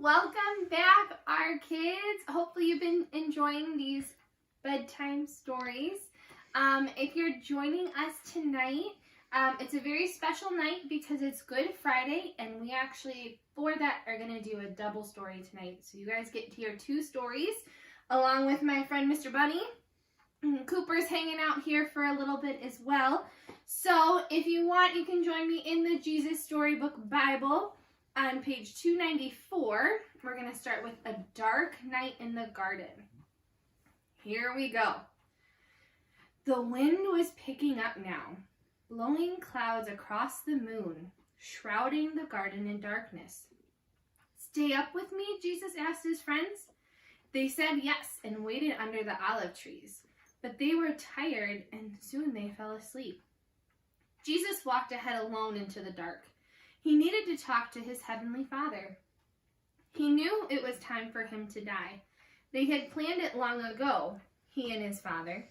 Welcome back, R-Kidz. Hopefully you've been enjoying these bedtime stories. If you're joining us tonight, it's a very special night because it's Good Friday, and we actually, for that, are going to do a double story tonight. So you guys get to hear two stories, along with my friend Mr. Bunny. Cooper's hanging out here for a little bit as well. So if you want, you can join me in the Jesus Storybook Bible. On page 294, we're going to start with A Dark Night in the Garden. Here we go. The wind was picking up now, blowing clouds across the moon, shrouding the garden in darkness. "Stay up with me?" Jesus asked his friends. They said yes and waited under the olive trees, but they were tired and soon they fell asleep. Jesus walked ahead alone into the dark. He needed to talk to his heavenly Father. He knew it was time for him to die. They had planned it long ago, he and his Father.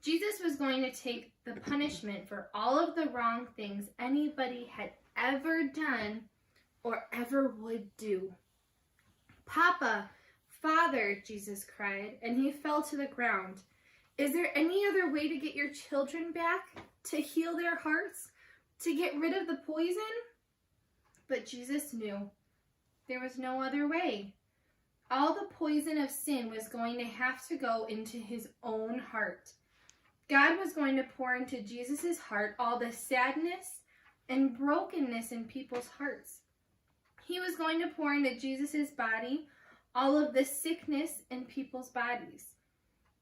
Jesus was going to take the punishment for all of the wrong things anybody had ever done or ever would do. "Papa, Father," Jesus cried, and he fell to the ground. "Is there any other way to get your children back? To heal their hearts? To get rid of the poison?" But Jesus knew there was no other way. All the poison of sin was going to have to go into his own heart. God was going to pour into Jesus' heart all the sadness and brokenness in people's hearts. He was going to pour into Jesus' body all of the sickness in people's bodies.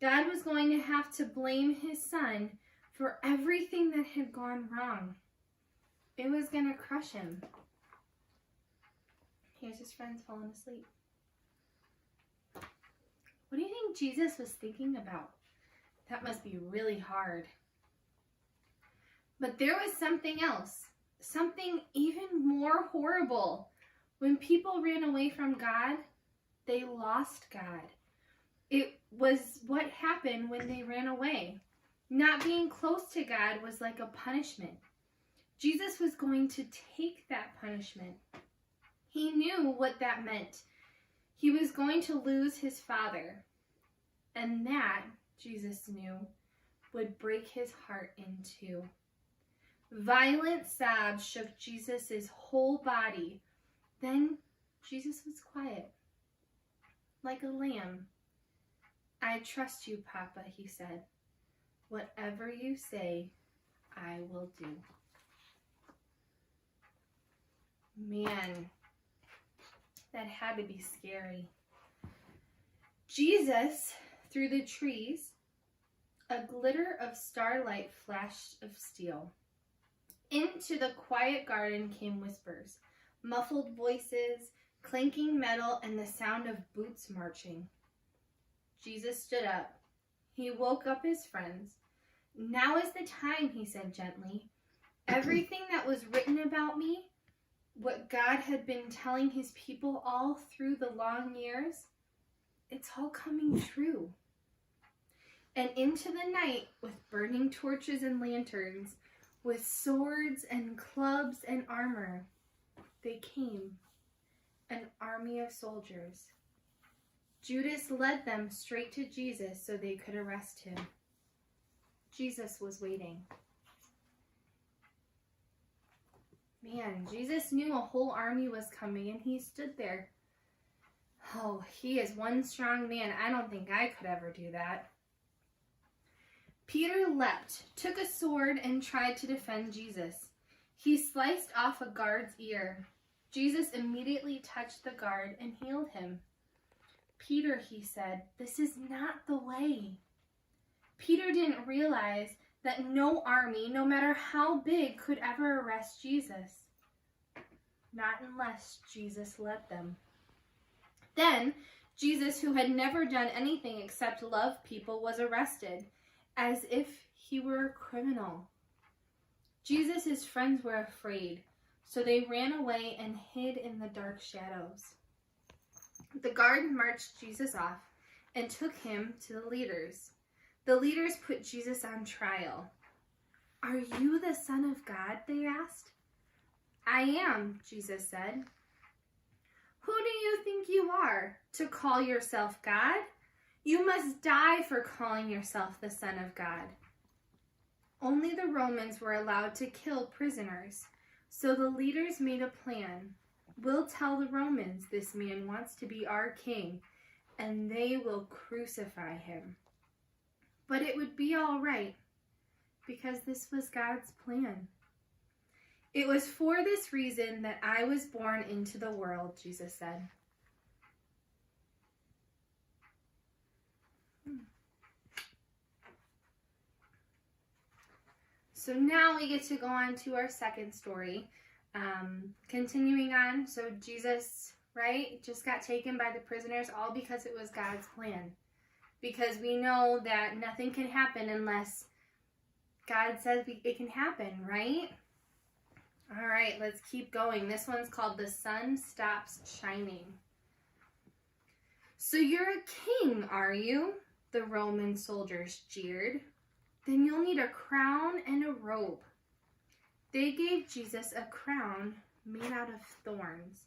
God was going to have to blame his Son for everything that had gone wrong. It was going to crush him. Here's his friends falling asleep. What do you think Jesus was thinking about? That must be really hard. But there was something else, something even more horrible. When people ran away from God, they lost God. It was what happened when they ran away. Not being close to God was like a punishment. Jesus was going to take that punishment. He knew what that meant. He was going to lose his Father. And that, Jesus knew, would break his heart in two. Violent sobs shook Jesus' whole body. Then Jesus was quiet, like a lamb. "I trust you, Papa," he said. "Whatever you say, I will do." Man, that had to be scary. Jesus, through the trees, a glitter of starlight flashed of steel. Into the quiet garden came whispers, muffled voices, clanking metal, and the sound of boots marching. Jesus stood up. He woke up his friends. "Now is the time," he said gently. "Everything that was written about me, what God had been telling his people all through the long years, it's all coming true." And into the night, with burning torches and lanterns, with swords and clubs and armor, they came, an army of soldiers. Judas led them straight to Jesus so they could arrest him. Jesus was waiting. Man, Jesus knew a whole army was coming, and he stood there. Oh, he is one strong man. I don't think I could ever do that. Peter leapt, took a sword, and tried to defend Jesus. He sliced off a guard's ear. Jesus immediately touched the guard and healed him. "Peter," he said, "this is not the way." Peter didn't realize that no army, no matter how big, could ever arrest Jesus. Not unless Jesus led them. Then, Jesus, who had never done anything except love people, was arrested, as if he were a criminal. Jesus' friends were afraid, so they ran away and hid in the dark shadows. The guard marched Jesus off and took him to the leaders. The leaders put Jesus on trial. "Are you the Son of God?" they asked. "I am," Jesus said. "Who do you think you are to call yourself God? You must die for calling yourself the Son of God." Only the Romans were allowed to kill prisoners, so the leaders made a plan. "We'll tell the Romans this man wants to be our king, and they will crucify him." But it would be all right, because this was God's plan. "It was for this reason that I was born into the world," Jesus said. So now we get to go on to our second story. Continuing on, so Jesus, right, just got taken by the prisoners, all because it was God's plan. Because we know that nothing can happen unless God says it can happen, right? All right, let's keep going. This one's called "The Sun Stops Shining." "So you're a king, are you?" the Roman soldiers jeered. "Then you'll need a crown and a robe." They gave Jesus a crown made out of thorns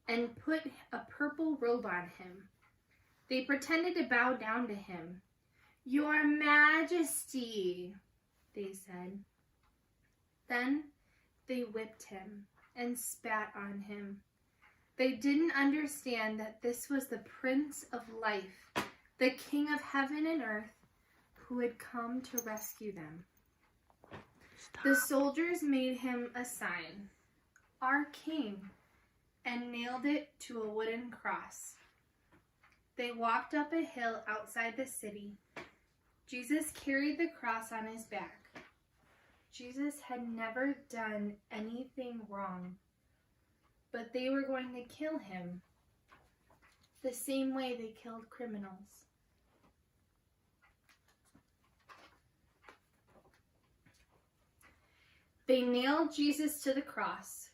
and put a purple robe on him. They pretended to bow down to him. "Your Majesty," they said. Then they whipped him and spat on him. They didn't understand that this was the Prince of Life, the King of heaven and earth, who had come to rescue them. The soldiers made him a sign, "Our King," and nailed it to a wooden cross. They walked up a hill outside the city. Jesus carried the cross on his back. Jesus had never done anything wrong, but they were going to kill him the same way they killed criminals. They nailed Jesus to the cross.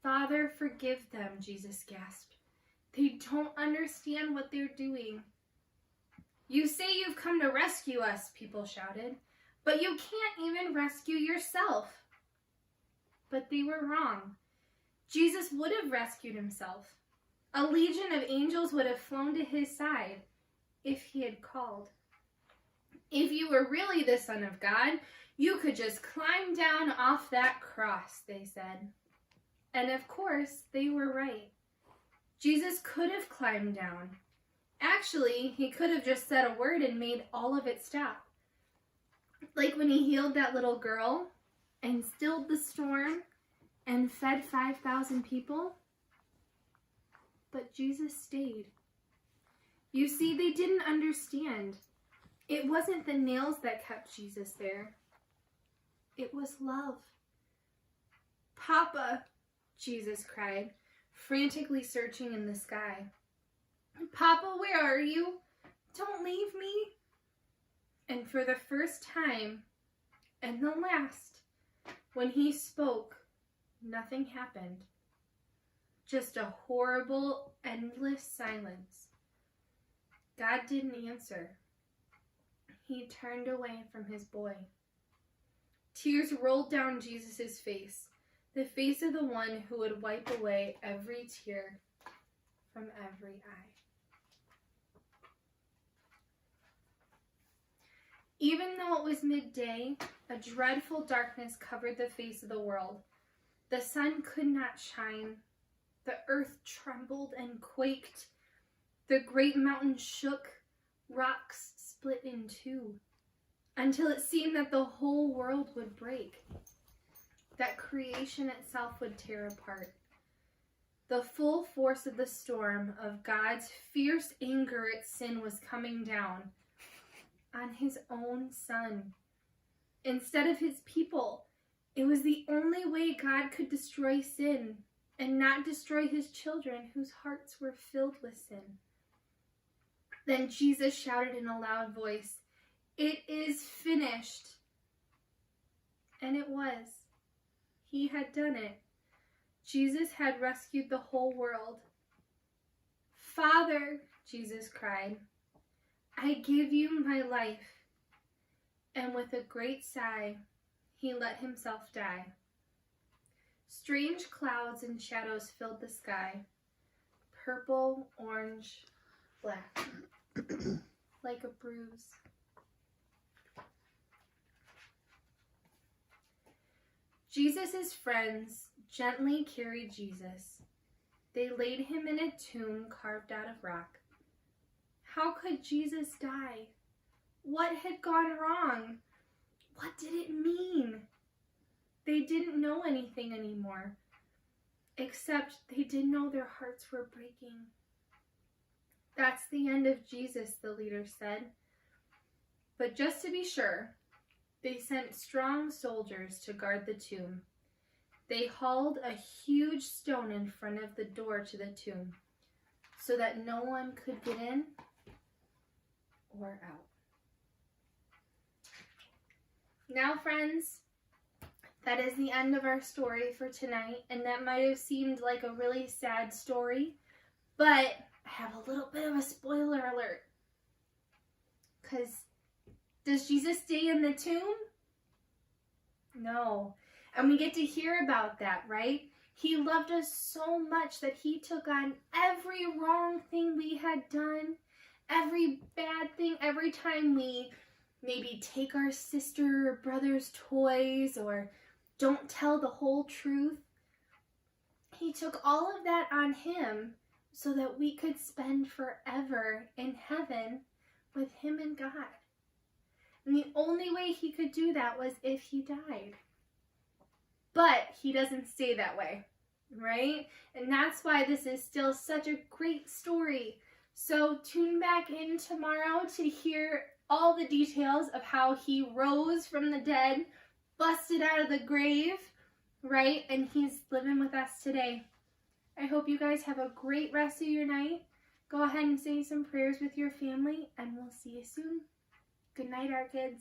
"Father, forgive them," Jesus gasped. "They don't understand what they're doing." "You say you've come to rescue us," people shouted, "but you can't even rescue yourself." But they were wrong. Jesus would have rescued himself. A legion of angels would have flown to his side if he had called. "If you were really the Son of God, you could just climb down off that cross," they said. And of course, they were right. Jesus could have climbed down. Actually, he could have just said a word and made all of it stop. Like when he healed that little girl and stilled the storm and fed 5,000 people. But Jesus stayed. You see, they didn't understand. It wasn't the nails that kept Jesus there. It was love. "Papa," Jesus cried, frantically searching in the sky. "Papa, where are you? Don't leave me." And for the first time, and the last, when he spoke, nothing happened. Just a horrible, endless silence. God didn't answer. He turned away from his boy. Tears rolled down Jesus' face, the face of the one who would wipe away every tear from every eye. Even though it was midday, a dreadful darkness covered the face of the world. The sun could not shine. The earth trembled and quaked. The great mountains shook. Rocks split in two, until it seemed that the whole world would break, that creation itself would tear apart. The full force of the storm of God's fierce anger at sin was coming down on his own Son. Instead of his people, it was the only way God could destroy sin and not destroy his children whose hearts were filled with sin. Then Jesus shouted in a loud voice, "It is finished." And it was. He had done it. Jesus had rescued the whole world. "Father," Jesus cried, "I give you my life." And with a great sigh, he let himself die. Strange clouds and shadows filled the sky. purple, orange, black, like a bruise. Jesus' friends gently carried Jesus. They laid him in a tomb carved out of rock. How could Jesus die? What had gone wrong? What did it mean? They didn't know anything anymore, except they did know their hearts were breaking. That's the end of Jesus, the leader said. But just to be sure, they sent strong soldiers to guard the tomb. They hauled a huge stone in front of the door to the tomb so that no one could get in or out. Now, friends, that is the end of our story for tonight, and that might have seemed like a really sad story, but I have a little bit of a spoiler alert. Because does Jesus stay in the tomb? No. And we get to hear about that, right? He loved us so much that he took on every wrong thing we had done, every bad thing, every time we maybe take our sister or brother's toys or don't tell the whole truth. He took all of that on him so that we could spend forever in heaven with him and God. And the only way he could do that was if he died. But he doesn't stay that way, right? And that's why this is still such a great story. So tune back in tomorrow to hear all the details of how he rose from the dead, busted out of the grave, right? And he's living with us today. I hope you guys have a great rest of your night. Go ahead and say some prayers with your family, and we'll see you soon. Good night, R-Kidz.